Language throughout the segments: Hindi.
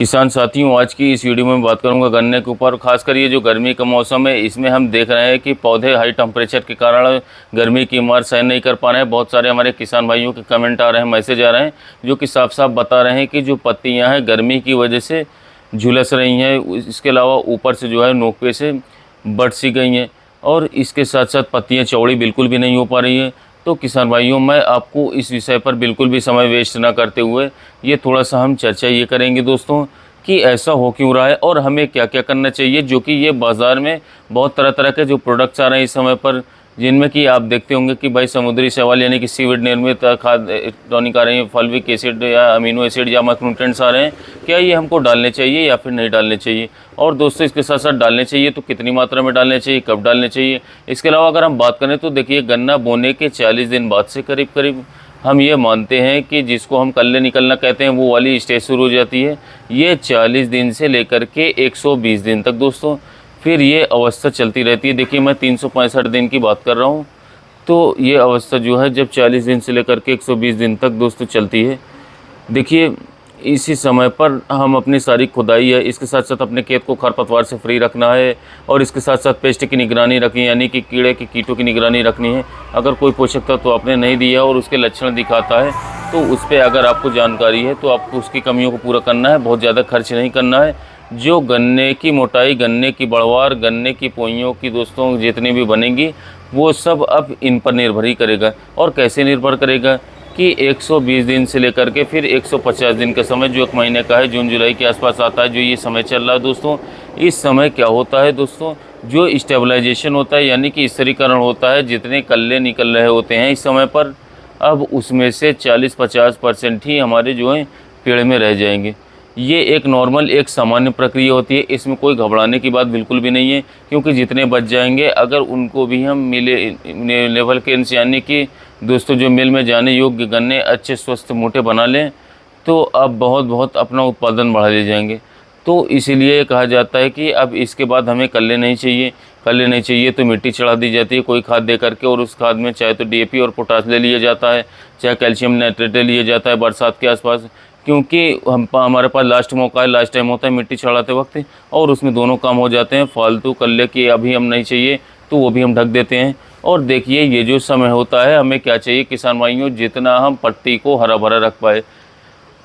किसान साथियों, आज की इस वीडियो में बात करूंगा गन्ने के ऊपर। खासकर ये जो गर्मी का मौसम है, इसमें हम देख रहे हैं कि पौधे हाई टेम्परेचर के कारण गर्मी की मार सहन नहीं कर पा रहे हैं। बहुत सारे हमारे किसान भाइयों के कमेंट आ रहे हैं, मैसेज आ रहे हैं, जो कि साफ साफ बता रहे हैं कि जो पत्तियां हैं गर्मी की वजह से झुलस रही हैं। इसके अलावा ऊपर से जो है नोक पे से बढ़ सी गई हैं और इसके साथ साथ पत्तियाँ चौड़ी बिल्कुल भी नहीं हो पा रही हैं। तो किसान भाइयों, मैं आपको इस विषय पर बिल्कुल भी समय वेस्ट ना करते हुए ये थोड़ा सा हम चर्चा ये करेंगे दोस्तों कि ऐसा हो क्यों रहा है और हमें क्या क्या करना चाहिए। जो कि ये बाज़ार में बहुत तरह तरह के जो प्रोडक्ट्स आ रहे हैं इस समय पर, जिनमें कि आप देखते होंगे कि भाई समुद्री शैवाल यानी कि सीवीड निर्मित खाद टॉनिक आ रहे हैं, फॉल्विक एसिड या अमीनो एसिड या माइक्रोन्यूट्रिएंट्स आ रहे हैं। क्या ये हमको डालने चाहिए या फिर नहीं डालने चाहिए? और दोस्तों, इसके साथ साथ डालने चाहिए तो कितनी मात्रा में डालने चाहिए, कब डालने चाहिए? इसके अलावा अगर हम बात करें तो देखिए, गन्ना बोने के 40 दिन बाद से करीब करीब हम ये मानते हैं कि जिसको हम कल्ले निकलना कहते हैं, वो वाली स्टेज शुरू हो जाती है। ये 40 दिन से लेकर के 120 दिन तक दोस्तों फिर ये अवस्था चलती रहती है। देखिए, मैं 365 दिन की बात कर रहा हूँ। तो ये अवस्था जो है जब 40 दिन से लेकर के 120 दिन तक दोस्तों चलती है। देखिए, इसी समय पर हम अपनी सारी खुदाई है, इसके साथ साथ अपने खेत को खरपतवार से फ्री रखना है और इसके साथ साथ पेस्ट की निगरानी रखनी है, यानी कि कीड़े की कीटों की निगरानी रखनी है। अगर कोई पोषक तत्व तो आपने नहीं दिया और उसके लक्षण दिखाता है तो उस पर अगर आपको जानकारी है तो आपको उसकी कमियों को पूरा करना है। बहुत ज़्यादा खर्च नहीं करना है। जो गन्ने की मोटाई, गन्ने की बढ़वार, गन्ने की पोइयों की दोस्तों जितनी भी बनेंगी, वो सब अब इन पर निर्भर ही करेगा। और कैसे निर्भर करेगा कि 120 दिन से लेकर के फिर 150 दिन का समय, जो एक महीने का है, जून जुलाई के आसपास आता है, जो ये समय चल रहा है दोस्तों। इस समय क्या होता है दोस्तों, जो स्टेबलाइजेशन होता है यानी कि स्थिरीकरण होता है, जितने कल्ले निकल रहे होते हैं इस समय पर, अब उसमें से 40-50% ही हमारे जो हैं पेड़ में रह जाएंगे। ये एक नॉर्मल, एक सामान्य प्रक्रिया होती है। इसमें कोई घबराने की बात बिल्कुल भी नहीं है, क्योंकि जितने बच जाएंगे अगर उनको भी हम मिले लेवल के यानी कि दोस्तों जो मिल में जाने योग्य गन्ने अच्छे स्वस्थ मोटे बना लें, तो अब बहुत अपना उत्पादन बढ़ा ले जाएंगे। तो इसीलिए कहा जाता है कि अब इसके बाद हमें कल्ले नहीं चाहिए। कल्ले नहीं चाहिए तो मिट्टी चढ़ा दी जाती है कोई खाद दे करके, और उस खाद में चाहे तो डीएपी और पोटाश ले लिया जाता है, चाहे कैल्शियम नाइट्रेट ले लिया जाता है बरसात के आसपास। क्योंकि हमारे पास लास्ट मौका है, लास्ट टाइम होता है मिट्टी चढ़ाते वक्त, और उसमें दोनों काम हो जाते हैं। फालतू कल्ले की अभी हम नहीं चाहिए तो वो भी हम ढक देते हैं। और देखिए, ये जो समय होता है, हमें क्या चाहिए किसान भाइयों, जितना हम पत्ती को हरा भरा रख पाए।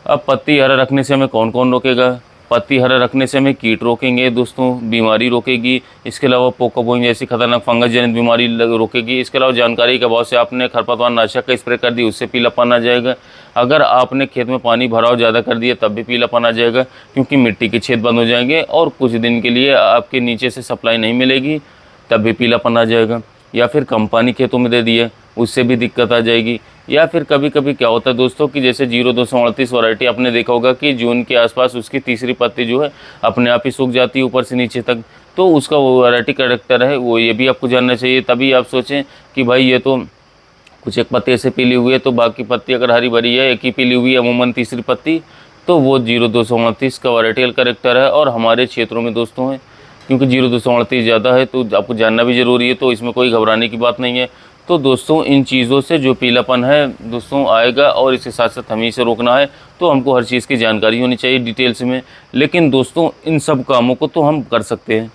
अब पत्ती हरा रखने से हमें कौन कौन रोकेगा? पत्ती हरा रखने से हमें कीट रोकेंगे दोस्तों, बीमारी रोकेगी। इसके अलावा पोकोबोइन जैसी खतरनाक फंगस जनित बीमारी रोकेगी। इसके अलावा जानकारी के अभाव से आपने खरपतवार नाशक का स्प्रे कर दी, उससे पीलापन आ जाएगा। अगर आपने खेत में पानी भराव ज़्यादा कर दिया तब भी पीलापन आ जाएगा, क्योंकि मिट्टी के छेद बंद हो जाएंगे और कुछ दिन के लिए आपके नीचे से सप्लाई नहीं मिलेगी, तब भी पीलापन आ जाएगा। या फिर कम पानी खेतों में दे दिए, उससे भी दिक्कत आ जाएगी। या फिर कभी कभी क्या होता है दोस्तों कि जैसे 0238 वैरायटी आपने देखा होगा कि जून के आसपास उसकी तीसरी पत्ती जो है अपने आप ही सूख जाती है ऊपर से नीचे तक। तो उसका वो वैरायटी कैरेक्टर है, वो ये भी आपको जानना चाहिए। तभी आप सोचें कि भाई ये तो कुछ एक पत्ती ऐसे पीली हुई है, तो बाकी पत्ती अगर हरी भरी है, एक ही पीली हुई है अमूमन तीसरी पत्ती, तो वो 0238 का वैराइटिकल कैरेक्टर है और हमारे क्षेत्रों में दोस्तों है। क्योंकि 0238 ज़्यादा है तो आपको जानना भी ज़रूरी है, तो इसमें कोई घबराने की बात नहीं है। तो दोस्तों, इन चीज़ों से जो पीलापन है दोस्तों आएगा, और इसके साथ साथ हमें इसे रोकना है, तो हमको हर चीज़ की जानकारी होनी चाहिए डिटेल्स में। लेकिन दोस्तों, इन सब कामों को तो हम कर सकते हैं,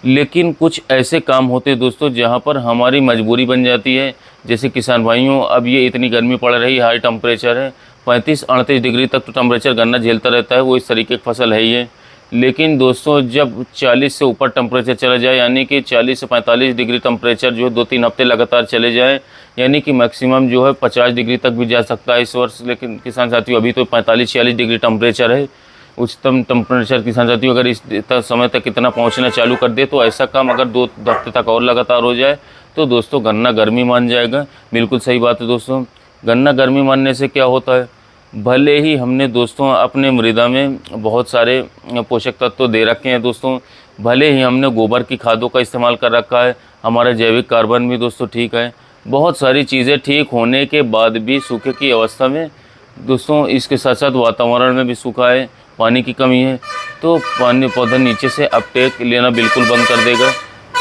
लेकिन कुछ ऐसे काम होते हैं दोस्तों जहाँ पर हमारी मजबूरी बन जाती है। जैसे किसान भाइयों, अब ये इतनी गर्मी पड़ रही, हाई टेम्परेचर है, 35-38 डिग्री तक तो टेम्परेचर गन्ना झेलता रहता है, वो इस तरीके की फसल है ये। लेकिन दोस्तों, जब 40 से ऊपर टेम्परेचर चला जाए, यानी कि 40 से 45 डिग्री टेम्परेचर जो है 2-3 हफ्ते लगातार चले जाए, यानी कि मैक्सिमम जो है 50 डिग्री तक भी जा सकता है इस वर्ष। लेकिन किसान साथियों, अभी तो 45-46 डिग्री टेम्परेचर है उच्चतम टेम्परेचर। किसान साथियों, अगर इस समय तक इतना पहुंचना चालू कर दे, तो ऐसा काम अगर 2 हफ्ते तक और लगातार हो जाए तो दोस्तों गन्ना गर्मी मान जाएगा। बिल्कुल सही बात है दोस्तों। गन्ना गर्मी मानने से क्या होता है, भले ही हमने दोस्तों अपने मृदा में बहुत सारे पोषक तत्व दे रखे हैं दोस्तों, भले ही हमने गोबर की खादों का इस्तेमाल कर रखा है, हमारा जैविक कार्बन भी दोस्तों ठीक है, बहुत सारी चीज़ें ठीक होने के बाद भी सूखे की अवस्था में दोस्तों, इसके साथ साथ वातावरण में भी सूखा है, पानी की कमी है, तो पानी पौधा नीचे से अपटेक लेना बिल्कुल बंद कर देगा।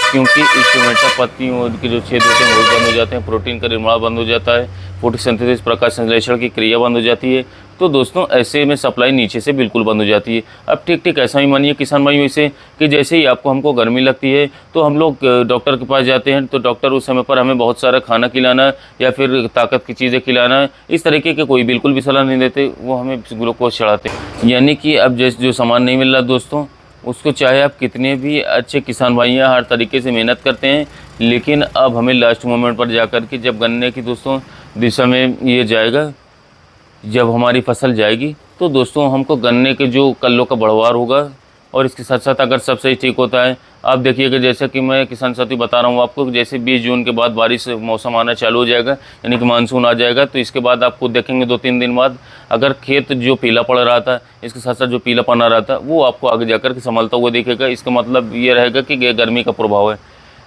क्योंकि स्टोमेटा पत्तियों के जो छेद होते हैं वो बंद हो जाते हैं, प्रोटीन का निर्माण बंद हो जाता है, फोटोसिंथेसिस प्रकाश संश्लेषण की क्रिया बंद हो जाती है, तो दोस्तों ऐसे में सप्लाई नीचे से बिल्कुल बंद हो जाती है। अब ठीक ऐसा ही मानिए किसान भाइयों इसे कि जैसे ही हमको गर्मी लगती है तो हम लोग डॉक्टर के पास जाते हैं, तो डॉक्टर उस समय पर हमें बहुत सारा खाना खिलाना या फिर ताकत की चीज़ें खिलाना, इस तरीके के कोई बिल्कुल भी सलाह नहीं देते, वो हमें ग्लूकोज चढ़ाते हैं। यानी कि अब जैसे जो सामान नहीं मिल रहा दोस्तों, उसको चाहे आप कितने भी अच्छे किसान भाई हर तरीके से मेहनत करते हैं, लेकिन अब हमें लास्ट मोमेंट पर जाकर के जब गन्ने की दोस्तों दिशा में ये जाएगा, जब हमारी फसल जाएगी, तो दोस्तों हमको गन्ने के जो कल्लों का बढ़वार होगा और इसके साथ साथ अगर सब सही ठीक होता है, आप देखिएगा जैसा कि मैं किसान साथी बता रहा हूँ आपको, जैसे 20 जून के बाद बारिश मौसम आना चालू हो जाएगा, यानी कि मानसून आ जाएगा, तो इसके बाद आपको देखेंगे 2-3 दिन बाद अगर खेत जो पीला पड़ रहा था, इसके साथ साथ जो पीलापन आ रहा था, वो आपको आगे जाकर के संभलता हुआ दिखेगा। इसका मतलब ये रहेगा कि ये गर्मी का प्रभाव है।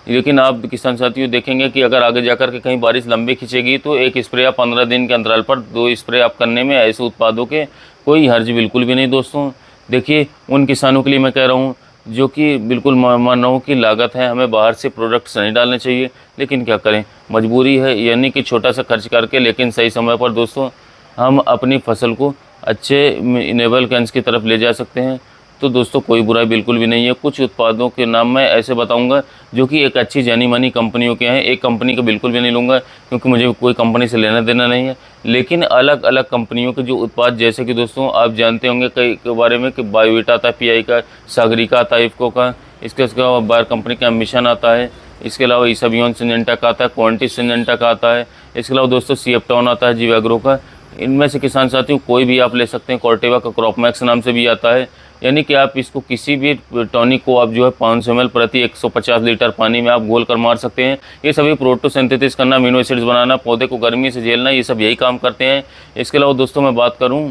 लेकिन आप किसान साथियों देखेंगे कि अगर आगे जाकर के कहीं बारिश लंबी खींचेगी तो एक स्प्रे आप 15 दिन के अंतराल पर 2 स्प्रे आप करने में ऐसे उत्पादों के कोई हर्ज बिल्कुल भी नहीं दोस्तों। देखिए उन किसानों के लिए मैं कह रहा हूँ जो कि बिल्कुल मान रहा हूँ कि लागत है, हमें बाहर से प्रोडक्ट्स नहीं डालने चाहिए, लेकिन क्या करें, मजबूरी है, यानी कि छोटा सा खर्च करके लेकिन सही समय पर दोस्तों हम अपनी फसल को अच्छे इनेबल कैंस की तरफ ले जा सकते हैं। तो दोस्तों कोई बुराई बिल्कुल भी नहीं है। कुछ उत्पादों के नाम मैं ऐसे बताऊंगा जो कि एक अच्छी जानी मानी कंपनियों के हैं, एक कंपनी का बिल्कुल भी नहीं लूँगा क्योंकि मुझे कोई कंपनी से लेना देना नहीं है, लेकिन अलग अलग कंपनियों के जो उत्पाद, जैसे कि दोस्तों आप जानते होंगे कई के बारे में कि बायोवीटा आता है, PI का, सागरिका आता है, इफ्को का, इसके अलावा बायर कंपनी का मिशन आता है, इसके अलावा ईसाबियोन सिंजेंटा का आता है, क्वांटिस सिंजेंटा का आता है, इसके अलावा दोस्तों CF-टॉन आता है जीवाग्रो का। इनमें से किसान साथियों कोई भी आप ले सकते हैं, कॉर्टेवा का क्रॉपमैक्स नाम से भी आता है, यानी कि आप इसको किसी भी टॉनिक को आप जो है 500 ml प्रति 150 लीटर पानी में आप घोल कर मार सकते हैं। ये सभी प्रोटोसिंथेसिस करना, अमीनो एसिड्स बनाना, पौधे को गर्मी से झेलना, ये सब यही काम करते हैं। इसके अलावा दोस्तों मैं बात करूं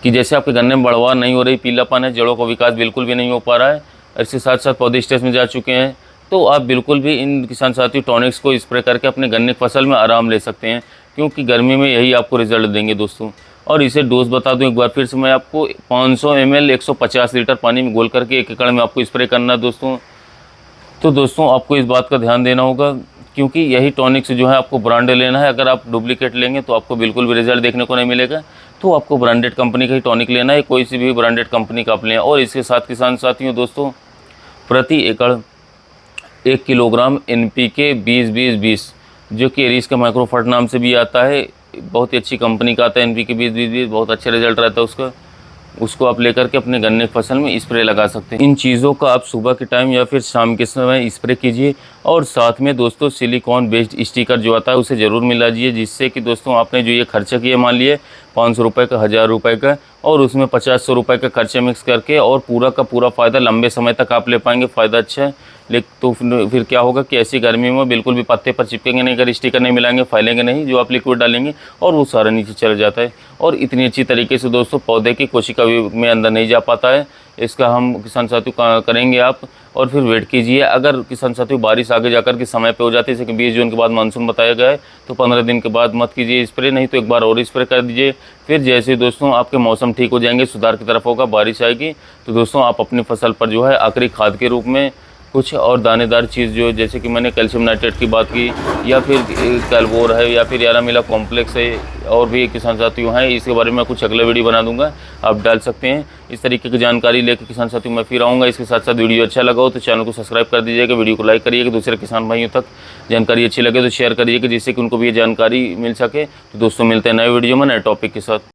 कि जैसे आपके गन्ने में बढ़वार नहीं हो रही, पीलापन है, जड़ों का विकास बिल्कुल भी नहीं हो पा रहा है, इसके साथ साथ पौधे स्टेज में जा चुके हैं, तो आप बिल्कुल भी इन किसान साथी टॉनिक्स को स्प्रे करके अपने गन्ने की फसल में आराम ले सकते हैं, क्योंकि गर्मी में यही आपको रिजल्ट देंगे दोस्तों। और इसे डोज बता दूं एक बार फिर से मैं आपको, 500 ml 150 लीटर पानी में घोल करके 1 एकड़ में आपको स्प्रे करना है दोस्तों। तो दोस्तों आपको इस बात का ध्यान देना होगा, क्योंकि यही टॉनिक्स जो है आपको ब्रांडेड लेना है। अगर आप डुप्लीकेट लेंगे तो आपको बिल्कुल भी रिजल्ट देखने को नहीं मिलेगा, तो आपको ब्रांडेड कंपनी का ही टॉनिक लेना है, कोई सी भी ब्रांडेड कंपनी का आप लें। और इसके साथ किसान साथियों दोस्तों प्रति एकड़ 1 किलोग्राम NPK 20-20-20 जो कि एरिस का माइक्रोफर्ट नाम से भी आता है, बहुत ही अच्छी कंपनी का आता है NPK 20-20-20, बहुत अच्छा रिजल्ट रहता है उसका, उसको आप लेकर के अपने गन्ने की फसल में स्प्रे लगा सकते हैं। इन चीज़ों का आप सुबह के टाइम या फिर शाम के समय स्प्रे कीजिए, और साथ में दोस्तों सिलिकॉन बेस्ड स्टिकर जो आता है उसे ज़रूर मिला दीजिए, जिससे कि दोस्तों आपने जो ये खर्चा किया, मान लिए 500 रुपये का, 1000 रुपये का, और उसमें 50-100 रुपये का खर्चा मिक्स करके और पूरा का पूरा फ़ायदा लंबे समय तक आप ले पाएंगे, फ़ायदा अच्छा है। लेकिन तो फिर क्या होगा कि ऐसी गर्मी में बिल्कुल भी पत्ते पर चिपकेंगे नहीं, अगर स्टिकर नहीं मिलाएंगे, फैलेंगे नहीं, जो आप लिक्विड डालेंगे और वो सारा नीचे चला जाता है, और इतनी अच्छी तरीके से दोस्तों पौधे की कोशिका में अंदर नहीं जा पाता है। इसका हम किसान साथियों करेंगे आप, और फिर वेट कीजिए। अगर किसान साथियों बारिश आगे जाकर के समय पे हो जाती है, जैसे कि 20 जून के बाद मानसून बताया गया है, तो 15 दिन के बाद मत कीजिए स्प्रे, नहीं तो एक बार और स्प्रे कर दीजिए। फिर जैसे दोस्तों आपके मौसम ठीक हो जाएंगे, सुधार की तरफ होगा, बारिश आएगी, तो दोस्तों आप अपनी फसल पर जो है आखिरी खाद के रूप में कुछ और दानेदार चीज़ जो जैसे कि मैंने कैल्शियम नाइट्रेट की बात की, या फिर कैल्बोर है, या फिर यारामिला कॉम्प्लेक्स है, और भी किसान साथियों हैं, इसके बारे में कुछ अगला वीडियो बना दूंगा, आप डाल सकते हैं। इस तरीके की जानकारी लेकर किसान साथियों मैं फिर आऊँगा। इसके साथ साथ वीडियो अच्छा लगा हो तो चैनल को सब्सक्राइब कर दीजिएगा, वीडियो को लाइक करिएगा, दूसरे किसान भाइयों तक जानकारी अच्छी लगे तो शेयर करिएगा, जिससे कि उनको भी ये जानकारी मिल सके। तो दोस्तों मिलते हैं नए वीडियो में नए टॉपिक के साथ।